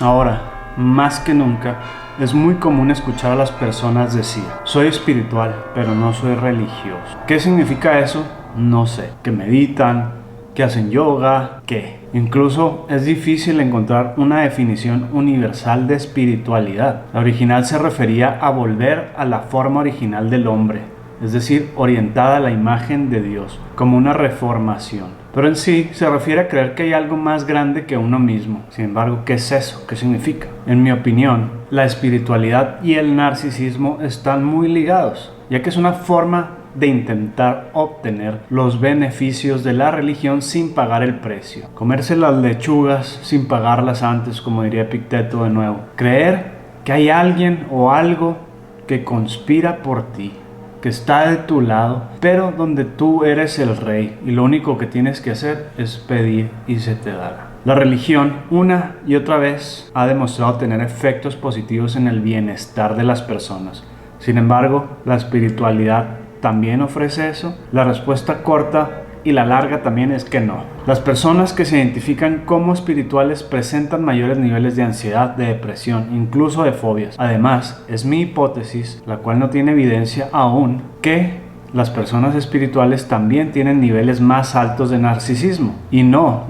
Ahora, más que nunca, es muy común escuchar a las personas decir: soy espiritual, pero no soy religioso. ¿Qué significa eso? No sé. ¿Que meditan? ¿Que hacen yoga? ¿Qué? Incluso es difícil encontrar una definición universal de espiritualidad. La original se refería a volver a la forma original del hombre, es decir, orientada a la imagen de Dios, como una reformación. Pero en sí se refiere a creer que hay algo más grande que uno mismo. Sin embargo, ¿qué es eso? ¿Qué significa? En mi opinión, la espiritualidad y el narcisismo están muy ligados, ya que es una forma de intentar obtener los beneficios de la religión sin pagar el precio. Comerse las lechugas sin pagarlas antes, como diría Epicteto de nuevo. Creer que hay alguien o algo que conspira por ti, que está de tu lado, pero donde tú eres el rey y lo único que tienes que hacer es pedir y se te dará. La religión, una y otra vez, ha demostrado tener efectos positivos en el bienestar de las personas. Sin embargo, la espiritualidad también ofrece eso. La respuesta corta y la larga también es que no. Las personas que se identifican como espirituales presentan mayores niveles de ansiedad, de depresión, incluso de fobias. Además, es mi hipótesis, la cual no tiene evidencia aún, que las personas espirituales también tienen niveles más altos de narcisismo. Y no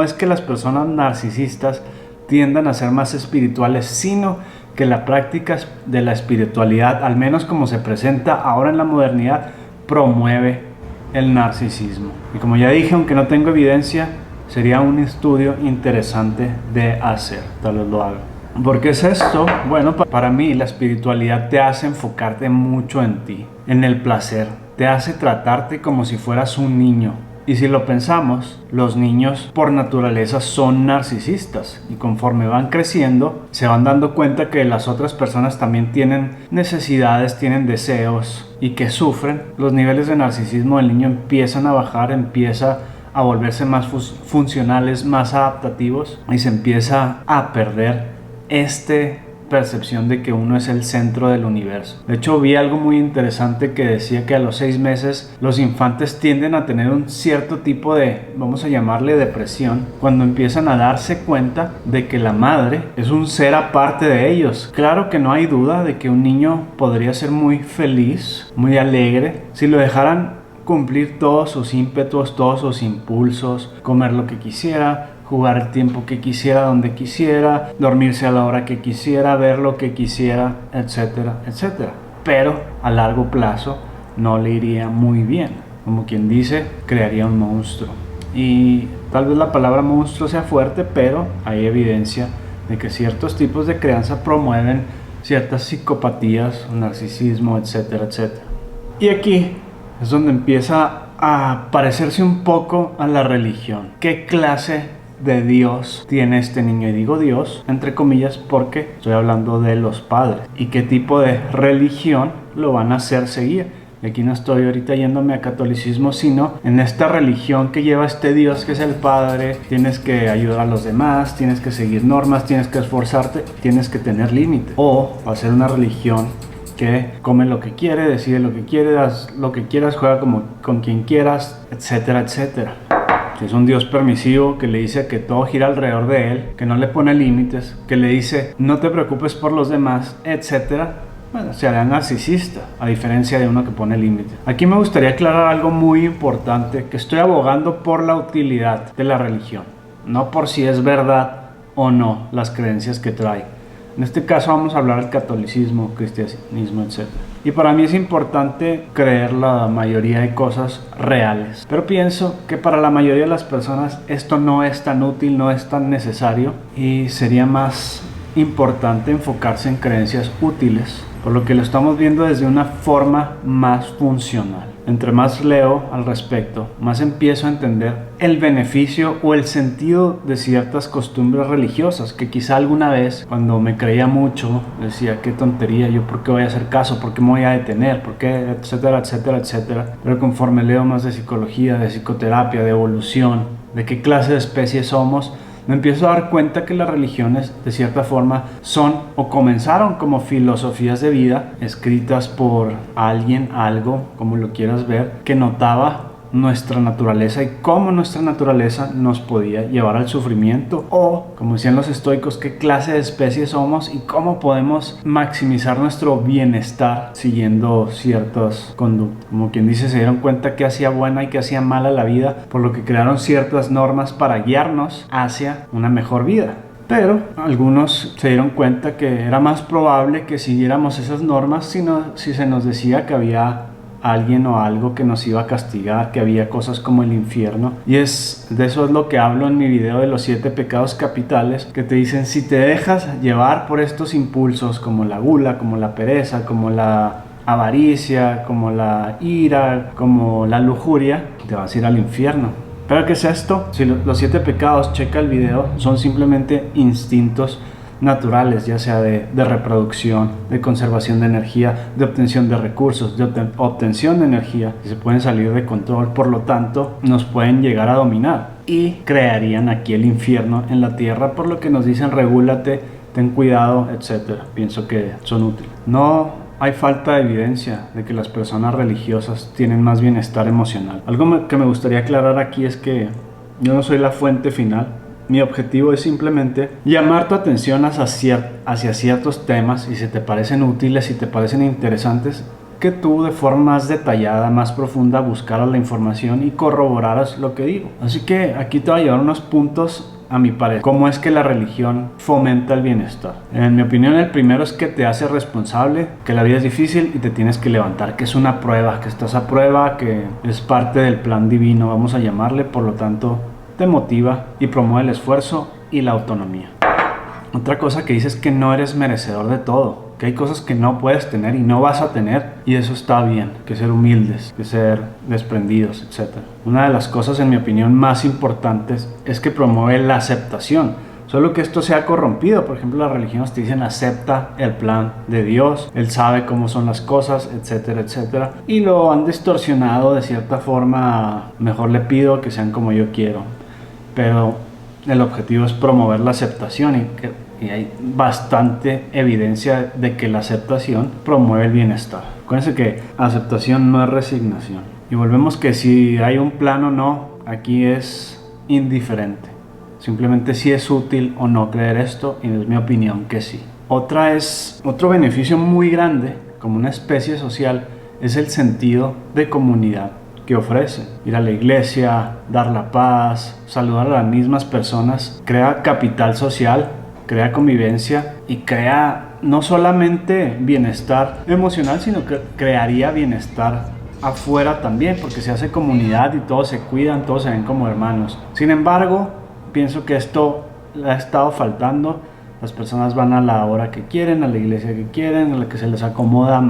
es que las personas narcisistas tiendan a ser más espirituales, sino que la práctica de la espiritualidad, al menos como se presenta ahora en la modernidad, promueve el narcisismo. Y como ya dije, aunque no tengo evidencia, sería un estudio interesante de hacer. Tal vez lo haga. ¿Por qué es esto? Bueno, para mí la espiritualidad te hace enfocarte mucho en ti, en el placer. Te hace tratarte como si fueras un niño. Y si lo pensamos, los niños por naturaleza son narcisistas y conforme van creciendo se van dando cuenta que las otras personas también tienen necesidades, tienen deseos y que sufren. Los niveles de narcisismo del niño empiezan a bajar, empieza a volverse más funcionales, más adaptativos y se empieza a perder percepción de que uno es el centro del universo. De hecho, vi algo muy interesante que decía que a los 6 meses los infantes tienden a tener un cierto tipo de, vamos a llamarle, depresión, cuando empiezan a darse cuenta de que la madre es un ser aparte de ellos. Claro que no hay duda de que un niño podría ser muy feliz, muy alegre, si lo dejaran cumplir todos sus ímpetus, todos sus impulsos, comer lo que quisiera, jugar el tiempo que quisiera, donde quisiera, dormirse a la hora que quisiera, ver lo que quisiera, etcétera, etcétera. Pero a largo plazo no le iría muy bien. Como quien dice, crearía un monstruo. Y tal vez la palabra monstruo sea fuerte, pero hay evidencia de que ciertos tipos de crianza promueven ciertas psicopatías, narcisismo, etcétera, etcétera. Y aquí es donde empieza a parecerse un poco a la religión. ¿Qué clase de Dios tiene este niño? Y digo Dios entre comillas porque estoy hablando de los padres. ¿Y qué tipo de religión lo van a hacer seguir? Y aquí no estoy ahorita yéndome a catolicismo, sino en esta religión que lleva este Dios que es el Padre. Tienes que ayudar a los demás, tienes que seguir normas, tienes que esforzarte, tienes que tener límites. O va a ser una religión que come lo que quiere, decide lo que quiere, haz lo que quieras, juega con quien quieras, etcétera, etcétera. Que es un Dios permisivo, que le dice que todo gira alrededor de él, que no le pone límites, que le dice no te preocupes por los demás, etcétera. Bueno, se hará narcisista, a diferencia de uno que pone límites. Aquí me gustaría aclarar algo muy importante, que estoy abogando por la utilidad de la religión, no por si es verdad o no las creencias que trae. En este caso vamos a hablar del catolicismo, cristianismo, etc. Y para mí es importante creer la mayoría de cosas reales. Pero pienso que para la mayoría de las personas esto no es tan útil, no es tan necesario. Y sería más importante enfocarse en creencias útiles, por lo que lo estamos viendo desde una forma más funcional. Entre más leo al respecto, más empiezo a entender el beneficio o el sentido de ciertas costumbres religiosas que quizá alguna vez, cuando me creía mucho, decía qué tontería, yo por qué voy a hacer caso, por qué me voy a detener, por qué, etcétera, etcétera, etcétera. Pero conforme leo más de psicología, de psicoterapia, de evolución, de qué clase de especie somos, me empiezo a dar cuenta que las religiones de cierta forma son o comenzaron como filosofías de vida escritas por alguien, algo, como lo quieras ver, que notaba nuestra naturaleza y cómo nuestra naturaleza nos podía llevar al sufrimiento, o, como decían los estoicos, qué clase de especie somos y cómo podemos maximizar nuestro bienestar siguiendo ciertas conductas. Como quien dice, se dieron cuenta que hacía buena y que hacía mala la vida, por lo que crearon ciertas normas para guiarnos hacia una mejor vida. Pero algunos se dieron cuenta que era más probable que siguiéramos esas normas si se nos decía que había alguien o algo que nos iba a castigar, que había cosas como el infierno. Y de eso es lo que hablo en mi video de los 7 pecados capitales, que te dicen: si te dejas llevar por estos impulsos como la gula, como la pereza, como la avaricia, como la ira, como la lujuria, te vas a ir al infierno. ¿Pero qué es esto? Si los 7 pecados, checa el video, son simplemente instintos naturales, ya sea de reproducción, de conservación de energía, de obtención de recursos, de obtención de energía, que se pueden salir de control, por lo tanto nos pueden llegar a dominar y crearían aquí el infierno en la tierra, por lo que nos dicen: regúlate, ten cuidado, etc. Pienso que son útiles. No hay falta de evidencia de que las personas religiosas tienen más bienestar emocional. Algo que me gustaría aclarar aquí es que yo no soy la fuente final. Mi objetivo es simplemente llamar tu atención hacia ciertos temas, y si te parecen útiles y te parecen interesantes, que tú de forma más detallada, más profunda, buscaras la información y corroboraras lo que digo. Así que aquí te voy a llevar unos puntos, a mi parecer, cómo es que la religión fomenta el bienestar. En mi opinión, el primero es que te hace responsable, que la vida es difícil y te tienes que levantar, que es una prueba, que estás a prueba, que es parte del plan divino, vamos a llamarle. Por lo tanto, te motiva y promueve el esfuerzo y la autonomía. Otra cosa que dice es que no eres merecedor de todo, que hay cosas que no puedes tener y no vas a tener, y eso está bien, que ser humildes, que ser desprendidos, etc. Una de las cosas, en mi opinión, más importantes es que promueve la aceptación, solo que esto se ha corrompido. Por ejemplo, las religiones te dicen: acepta el plan de Dios, Él sabe cómo son las cosas, etcétera, etcétera, y lo han distorsionado de cierta forma: mejor le pido que sean como yo quiero. Pero el objetivo es promover la aceptación, y hay bastante evidencia de que la aceptación promueve el bienestar. Acuérdense que aceptación no es resignación. Y volvemos que si hay un plan o no, aquí es indiferente. Simplemente si es útil o no creer esto, y es mi opinión que sí. Otro beneficio muy grande como una especie social es el sentido de comunidad que ofrece. Ir a la iglesia, dar la paz, saludar a las mismas personas, crea capital social, crea convivencia y crea no solamente bienestar emocional, sino que crearía bienestar afuera también, porque se hace comunidad y todos se cuidan, todos se ven como hermanos. Sin embargo, pienso que esto le ha estado faltando. Las personas van a la hora que quieren, a la iglesia que quieren, a la que se les acomoda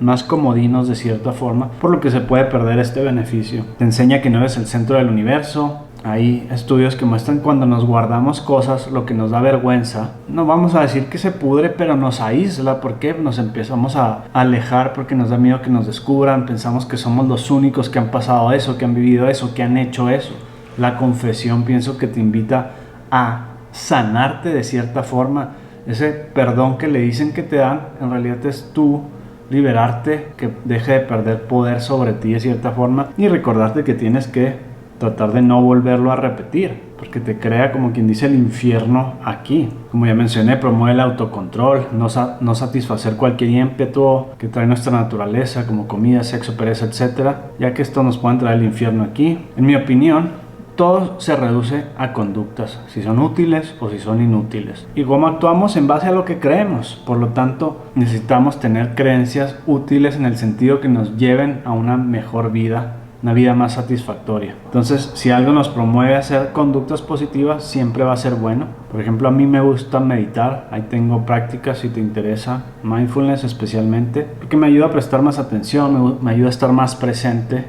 más comodinos de cierta forma, por lo que se puede perder este beneficio. Te enseña que no eres el centro del universo. Hay estudios que muestran cuando nos guardamos cosas, lo que nos da vergüenza, no vamos a decir que se pudre, pero nos aísla, porque nos empezamos a alejar porque nos da miedo que nos descubran, pensamos que somos los únicos que han pasado eso, que han vivido eso, que han hecho eso. La confesión, pienso que te invita a sanarte de cierta forma. Ese perdón que le dicen que te dan, en realidad es tú liberarte, que deje de perder poder sobre ti de cierta forma, y recordarte que tienes que tratar de no volverlo a repetir, porque te crea, como quien dice, el infierno aquí. Como ya mencioné, promueve el autocontrol, no satisfacer cualquier ímpetu que trae nuestra naturaleza, como comida, sexo, pereza, etc., ya que esto nos puede traer el infierno aquí. En mi opinión, todo se reduce a conductas, si son útiles o si son inútiles, y cómo actuamos en base a lo que creemos. Por lo tanto, necesitamos tener creencias útiles en el sentido que nos lleven a una mejor vida, una vida más satisfactoria. Entonces, si algo nos promueve a hacer conductas positivas, siempre va a ser bueno. Por ejemplo, a mí me gusta meditar. Ahí tengo prácticas, si te interesa, mindfulness especialmente, porque me ayuda a prestar más atención, me ayuda a estar más presente.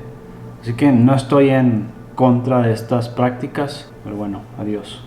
Así que no estoy en contra de estas prácticas, pero bueno, adiós.